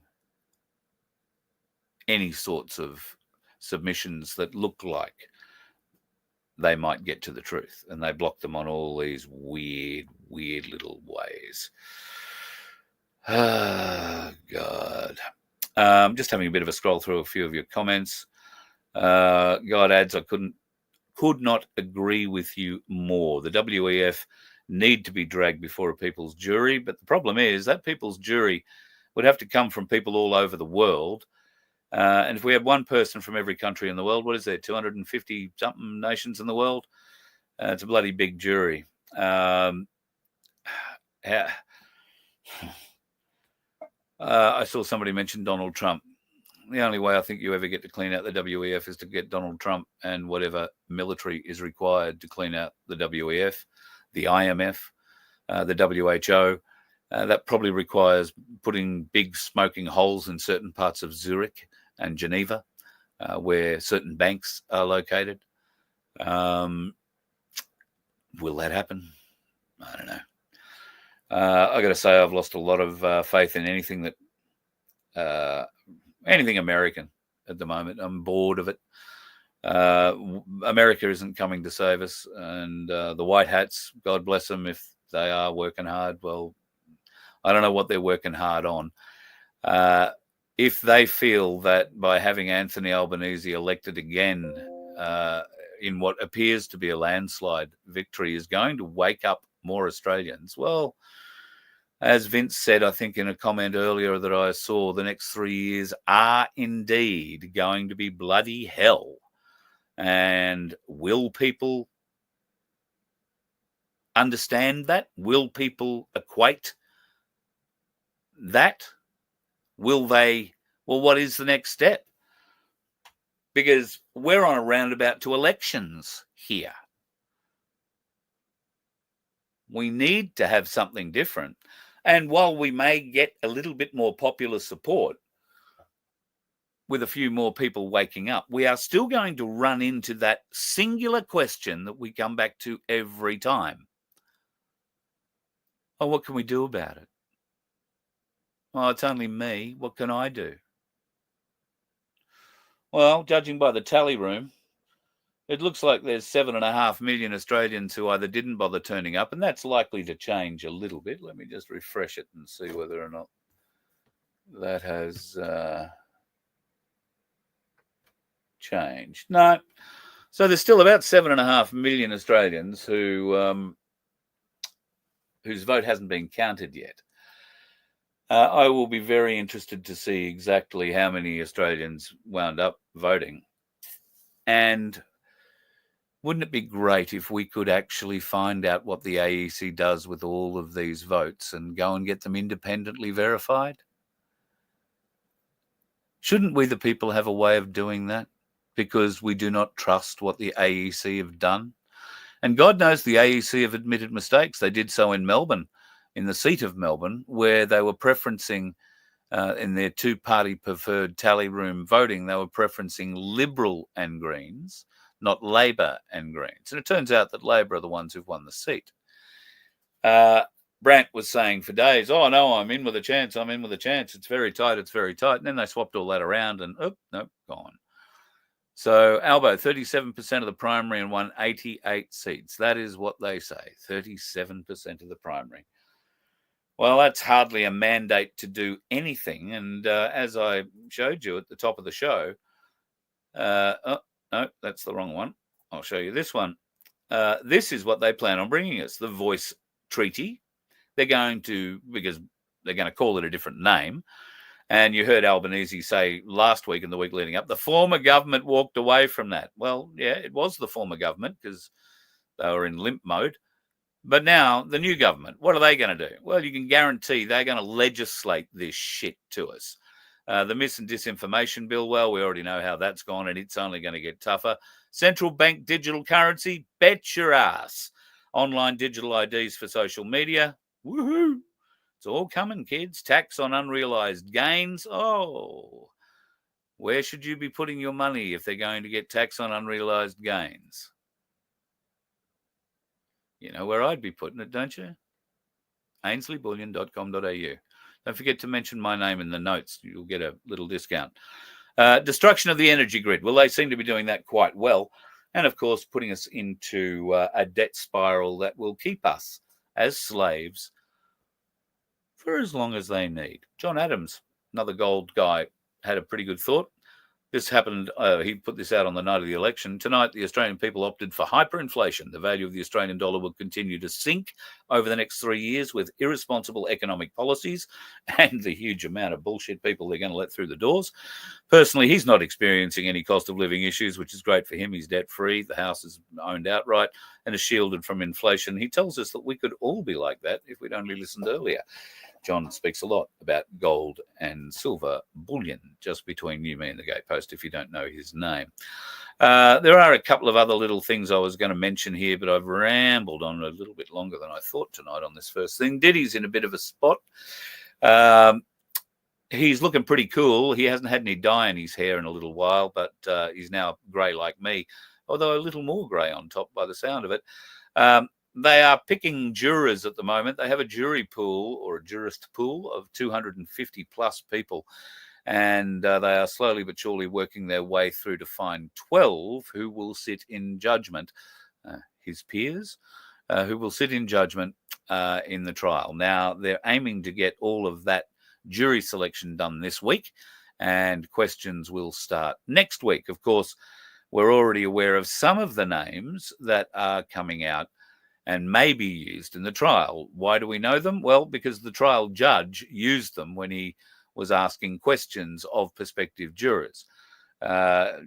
any sorts of submissions that look like they might get to the truth, and they block them on all these weird little ways. Ah, God. Just having a bit of a scroll through a few of your comments. God adds, I could not agree with you more. The WEF need to be dragged before a people's jury, but the problem is that people's jury would have to come from people all over the world. And if we had one person from every country in the world, what is there, 250 something nations in the world? It's a bloody big jury. I saw somebody mention Donald Trump. The only way I think you ever get to clean out the WEF is to get Donald Trump and whatever military is required to clean out the WEF, the IMF, the WHO. That probably requires putting big smoking holes in certain parts of Zurich and Geneva, where certain banks are located. Will that happen? I don't know. I got to say, I've lost a lot of faith in anything that anything American at the moment. I'm bored of it. America isn't coming to save us, and the white hats, God bless them, if they are working hard. Well, I don't know what they're working hard on. If they feel that by having Anthony Albanese elected again in what appears to be a landslide victory is going to wake up more Australians, well, as Vince said, I think in a comment earlier that I saw, the next 3 years are indeed going to be bloody hell. And will people understand that? Will people equate that? Will they? Well, what is the next step? Because we're on a roundabout to elections here. We need to have something different. And while we may get a little bit more popular support with a few more people waking up, we are still going to run into that singular question that we come back to every time. Oh, what can we do about it? Well, it's only me. What can I do? Well, judging by the tally room, it looks like there's 7.5 million Australians who either didn't bother turning up, and that's likely to change a little bit. Let me just refresh it and see whether or not that has... change. No. So there's still about 7.5 million Australians who whose vote hasn't been counted yet. I will be very interested to see exactly how many Australians wound up voting. And wouldn't it be great if we could actually find out what the AEC does with all of these votes and go and get them independently verified? Shouldn't we, the people, have a way of doing that? Because we do not trust what the AEC have done. And God knows the AEC have admitted mistakes. They did so in Melbourne, in the seat of Melbourne, where they were preferencing, in their two-party preferred tally room voting, they were preferencing Liberal and Greens, not Labor and Greens. And it turns out that Labor are the ones who've won the seat. Bandt was saying for days, oh, no, I'm in with a chance. It's very tight. And then they swapped all that around and, nope, gone. So Albo, 37% of the primary and won 88 seats. That is what they say, 37% of the primary. Well, that's hardly a mandate to do anything. And as I showed you at the top of the show, no, that's the wrong one. I'll show you this one. This is what they plan on bringing us, the Voice Treaty. They're going to, because they're going to call it a different name. And you heard Albanese say last week and the week leading up, the former government walked away from that. Well, yeah, it was the former government because they were in limp mode. But now the new government, what are they going to do? Well, you can guarantee they're going to legislate this shit to us. The mis and disinformation bill, well, we already know how that's gone and it's only going to get tougher. Central bank digital currency, bet your ass. Online digital IDs for social media, woohoo. It's all coming, kids. Tax on unrealised gains. Oh, where should you be putting your money if they're going to get tax on unrealised gains? You know where I'd be putting it, don't you? AinsleyBullion.com.au. Don't forget to mention my name in the notes. You'll get a little discount. Destruction of the energy grid. Well, they seem to be doing that quite well. And, of course, putting us into a debt spiral that will keep us as slaves for as long as they need. John Adams, another gold guy, had a pretty good thought. This happened, he put this out on the night of the election. Tonight, the Australian people opted for hyperinflation. The value of the Australian dollar will continue to sink over the next 3 years with irresponsible economic policies and the huge amount of bullshit people they're going to let through the doors. Personally, he's not experiencing any cost of living issues, which is great for him. He's debt-free. The house is owned outright and is shielded from inflation. He tells us that we could all be like that if we'd only listened earlier. John speaks a lot about gold and silver bullion, just between you, me, and the gatepost, if you don't know his name. There are a couple of other little things I was going to mention here, but I've rambled on a little bit longer than I thought tonight on this first thing. Diddy's in a bit of a spot. He's looking pretty cool. He hasn't had any dye in his hair in a little while, but he's now grey like me, although a little more grey on top by the sound of it. They are picking jurors at the moment. They have a jury pool or a jurist pool of 250 plus people. And they are slowly but surely working their way through to find 12 who will sit in judgment, his peers, who will sit in judgment in the trial. Now, they're aiming to get all of that jury selection done this week, and questions will start next week. Of course, we're already aware of some of the names that are coming out and may be used in the trial. Why do we know them? Well, because the trial judge used them when he was asking questions of prospective jurors. What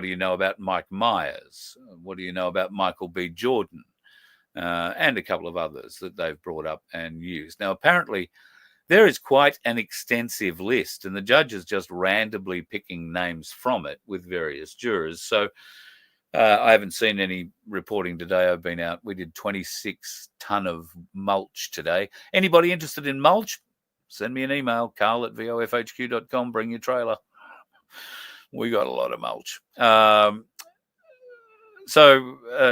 do you know about Mike Myers? What do you know about Michael B. Jordan? And a couple of others that they've brought up and used. Now, apparently, there is quite an extensive list, and the judge is just randomly picking names from it with various jurors. So I haven't seen any reporting today. I've been out. We did 26 ton of mulch today. Anybody interested in mulch? Send me an email, carl@vofhq.com. Bring your trailer. We got a lot of mulch.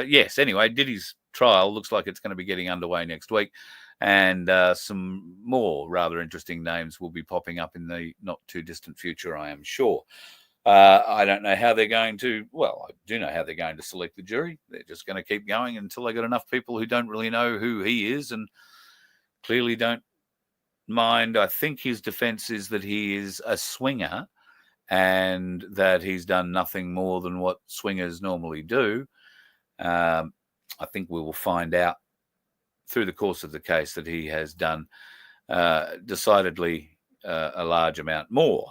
Yes, anyway, Diddy's trial looks like it's going to be getting underway next week. And some more rather interesting names will be popping up in the not too distant future, I am sure. I don't know how they're going to, well, I do know how they're going to select the jury. They're just going to keep going until they got enough people who don't really know who he is and clearly don't mind. I think his defense is that he is a swinger and that he's done nothing more than what swingers normally do. I think we will find out through the course of the case that he has done decidedly a large amount more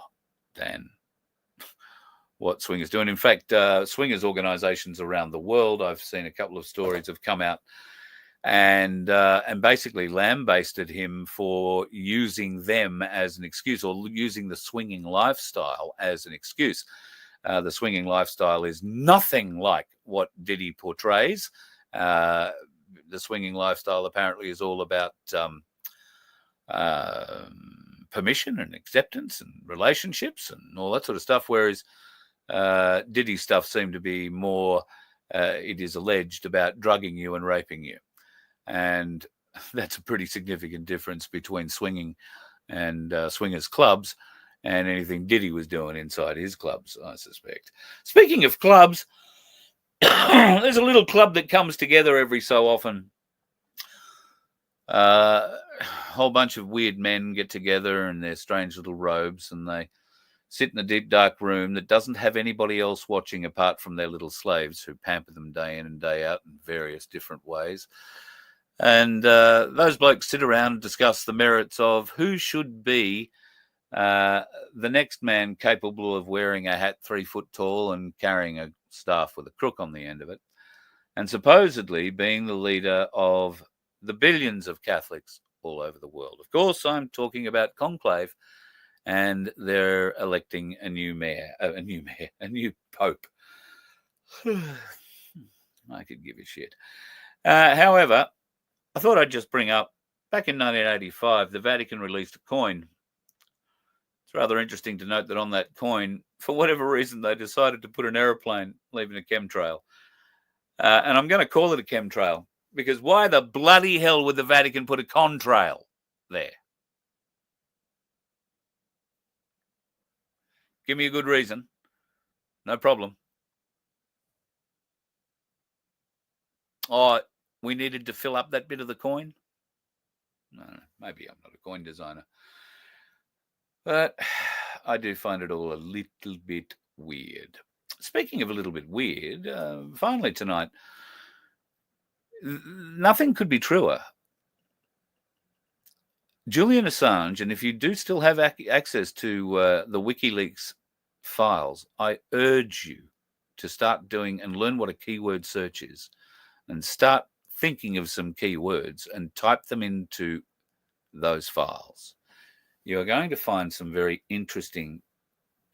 than what swingers do. And in fact, swingers organisations around the world, I've seen a couple of stories have come out and basically lambasted him for using them as an excuse, or using the swinging lifestyle as an excuse. The swinging lifestyle is nothing like what Diddy portrays. The swinging lifestyle apparently is all about permission and acceptance and relationships and all that sort of stuff, whereas Diddy's stuff seemed to be more, it is alleged, about drugging you and raping you. And that's a pretty significant difference between swinging and swingers clubs and anything Diddy was doing inside his clubs, I suspect. Speaking of clubs, there's a little club that comes together every so often. A whole bunch of weird men get together in their strange little robes, and they sit in a deep, dark room that doesn't have anybody else watching apart from their little slaves who pamper them day in and day out in various different ways. And those blokes sit around and discuss the merits of who should be the next man capable of wearing a hat 3 foot tall and carrying a staff with a crook on the end of it, and supposedly being the leader of the billions of Catholics all over the world. Of course, I'm talking about Conclave, and they're electing a new pope. I could give a shit. However, I thought I'd just bring up, back in 1985, the Vatican released a coin. It's rather interesting to note that on that coin, for whatever reason, they decided to put an aeroplane leaving a chemtrail. And I'm going to call it a chemtrail, because why the bloody hell would the Vatican put a contrail there? Give me a good reason. No problem. Oh, we needed to fill up that bit of the coin? No, maybe I'm not a coin designer. But I do find it all a little bit weird. Speaking of a little bit weird, finally tonight, nothing could be truer. Julian Assange, and if you do still have access to the WikiLeaks files, I urge you to start doing and learn what a keyword search is, and start thinking of some keywords and type them into those files. You are going to find some very interesting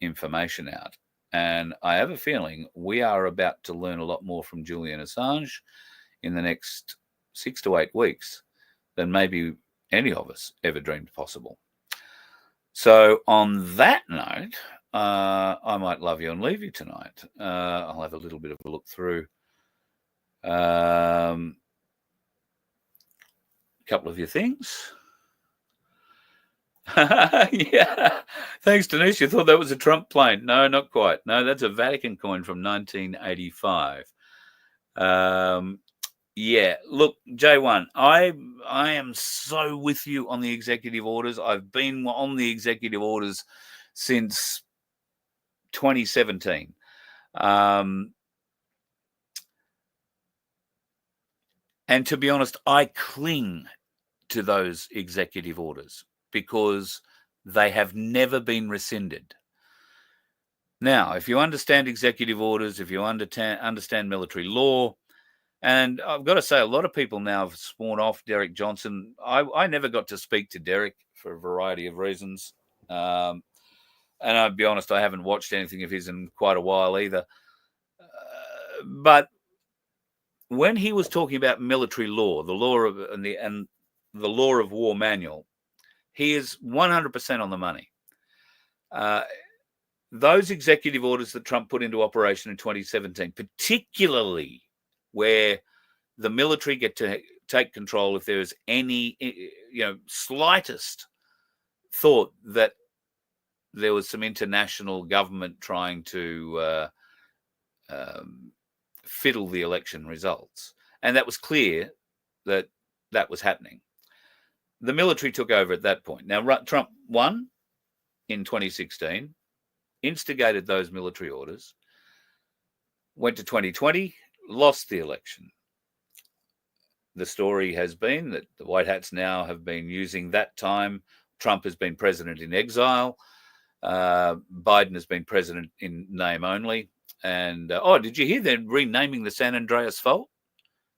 information out. And I have a feeling we are about to learn a lot more from Julian Assange in the next 6 to 8 weeks than maybe any of us ever dreamed possible. So on that note, I might love you and leave you tonight. I'll have a little bit of a look through a couple of your things. Yeah. Thanks, Denise. You thought that was a Trump plane. No, not quite. No, that's a Vatican coin from 1985. Yeah, look, J1, I am so with you on the executive orders. I've been on the executive orders since 2017. And to be honest, I cling to those executive orders because they have never been rescinded. Now, if you understand executive orders, if you understand military law, and I've got to say, a lot of people now have sworn off Derek Johnson. I never got to speak to Derek for a variety of reasons. And I'll be honest, I haven't watched anything of his in quite a while either. But when he was talking about military law, the law of and the law of war manual, he is 100% on the money. Those executive orders that Trump put into operation in 2017, particularly where the military get to take control if there is any, slightest thought that there was some international government trying to fiddle the election results. And that was clear that that was happening. The military took over at that point. Now, Trump won in 2016. instigated those military orders, went to 2020, lost the election. The story has been that the White Hats now have been using that time. Trump has been president in exile. Biden has been president in name only. And, did you hear they're renaming the San Andreas Fault?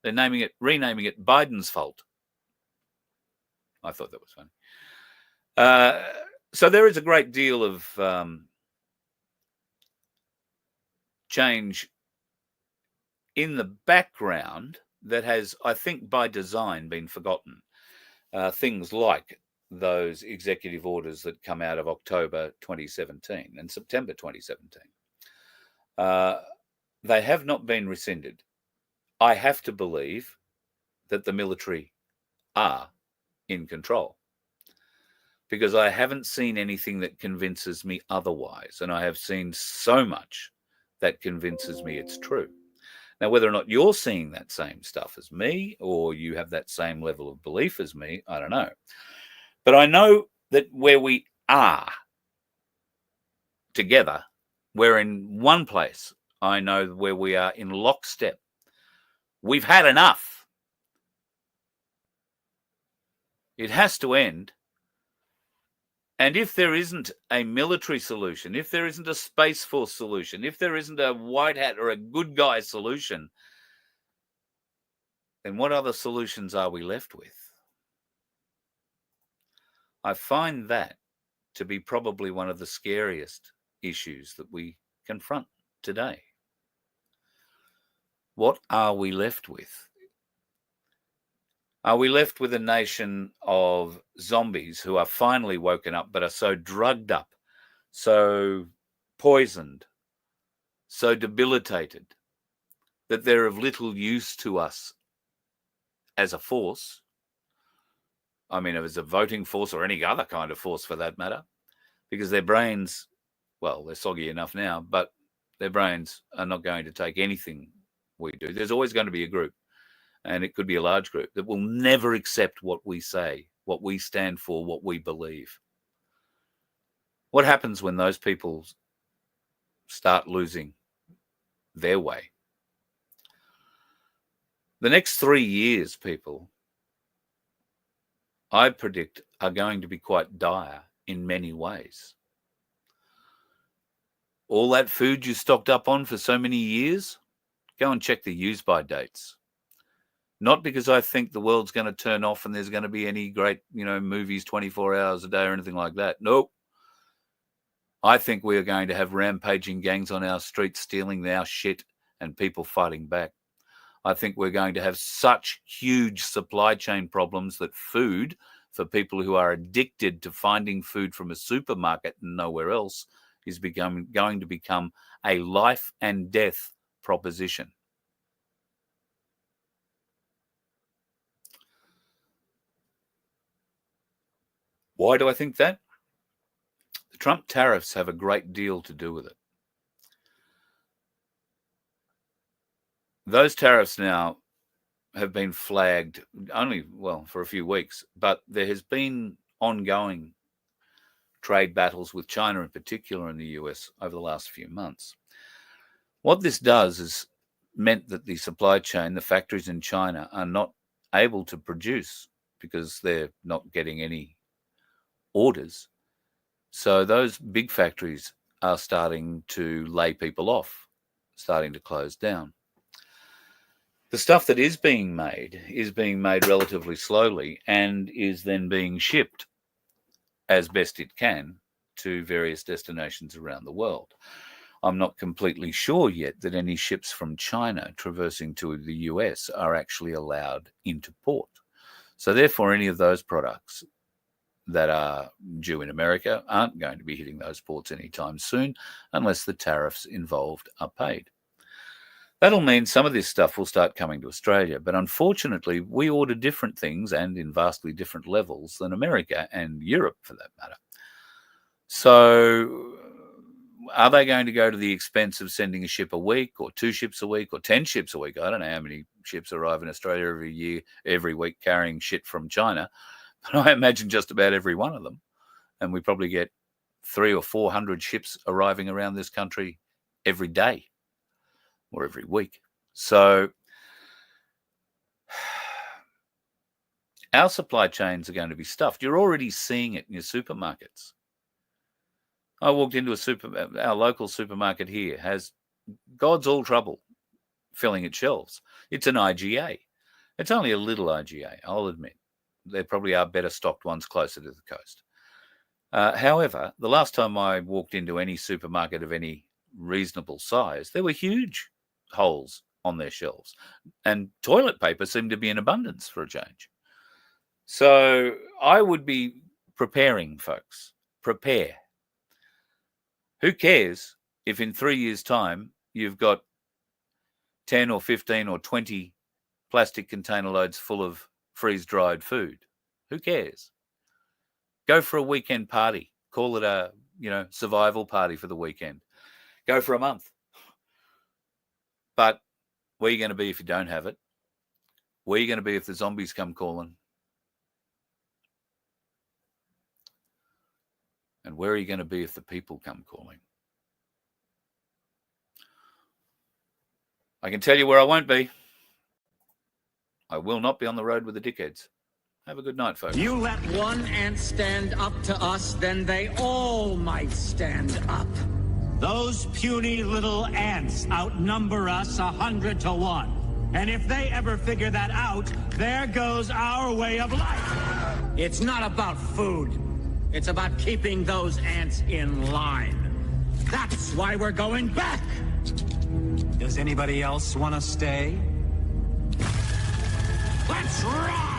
They're renaming it Biden's Fault. I thought that was funny. So there is a great deal of change in the background that has, I think, by design been forgotten. Things like those executive orders that come out of October 2017 and September 2017. They have not been rescinded. I have to believe that the military are in control, because I haven't seen anything that convinces me otherwise, and I have seen so much that convinces me it's true. Now, whether or not you're seeing that same stuff as me, or you have that same level of belief as me, I don't know. But I know that where we are together, we're in one place. I know where we are in lockstep. We've had enough. It has to end. And if there isn't a military solution, if there isn't a Space Force solution, if there isn't a white hat or a good guy solution, then what other solutions are we left with? I find that to be probably one of the scariest issues that we confront today. What are we left with? Are we left with a nation of zombies who are finally woken up but are so drugged up, so poisoned, so debilitated that they're of little use to us as a force? I mean, as a voting force or any other kind of force for that matter, because their brains, well, they're soggy enough now, but their brains are not going to take anything we do. There's always going to be a group, and it could be a large group, that will never accept what we say, what we stand for, what we believe. What happens when those people start losing their way? The next 3 years, people, I predict, are going to be quite dire in many ways. All that food you stocked up on for so many years, go and check the use-by dates. Not because I think the world's going to turn off and there's going to be any great, movies 24 hours a day or anything like that. Nope. I think we are going to have rampaging gangs on our streets stealing our shit and people fighting back. I think we're going to have such huge supply chain problems that food, for people who are addicted to finding food from a supermarket and nowhere else, is going to become a life and death proposition. Why do I think that? The Trump tariffs have a great deal to do with it. Those tariffs now have been flagged only, for a few weeks, but there has been ongoing trade battles with China in particular in the US over the last few months. What this does is meant that the supply chain, the factories in China, are not able to produce because they're not getting any orders. So those big factories are starting to lay people off, starting to close down. The stuff that is being made relatively slowly and is then being shipped as best it can to various destinations around the world. I'm not completely sure yet that any ships from China traversing to the US are actually allowed into port. So therefore, any of those products that are due in America aren't going to be hitting those ports anytime soon unless the tariffs involved are paid. That'll mean some of this stuff will start coming to Australia, but unfortunately, we order different things and in vastly different levels than America and Europe, for that matter. So are they going to go to the expense of sending a ship a week or 2 ships a week or 10 ships a week? I don't know how many ships arrive in Australia every week carrying shit from China, but I imagine just about every one of them. And we probably get 300 or 400 ships arriving around this country every day or every week. So our supply chains are going to be stuffed. You're already seeing it in your supermarkets. I walked into our local supermarket here has God's all trouble filling its shelves. It's an IGA. It's only a little IGA, I'll admit. There probably are better stocked ones closer to the coast. However, the last time I walked into any supermarket of any reasonable size, there were huge holes on their shelves. And toilet paper seemed to be in abundance for a change. So I would be preparing, folks. Prepare. Who cares if in 3 years' time you've got 10 or 15 or 20 plastic container loads full of freeze-dried food? Who cares? Go for a weekend party. Call it a, survival party for the weekend. Go for a month. But where are you going to be if you don't have it? Where are you going to be if the zombies come calling? And where are you going to be if the people come calling? I can tell you where I won't be. I will not be on the road with the dickheads. Have a good night, folks. You let one ant stand up to us, then they all might stand up. Those puny little ants outnumber us 100 to 1. And if they ever figure that out, there goes our way of life. It's not about food. It's about keeping those ants in line. That's why we're going back. Does anybody else want to stay? Let's rock!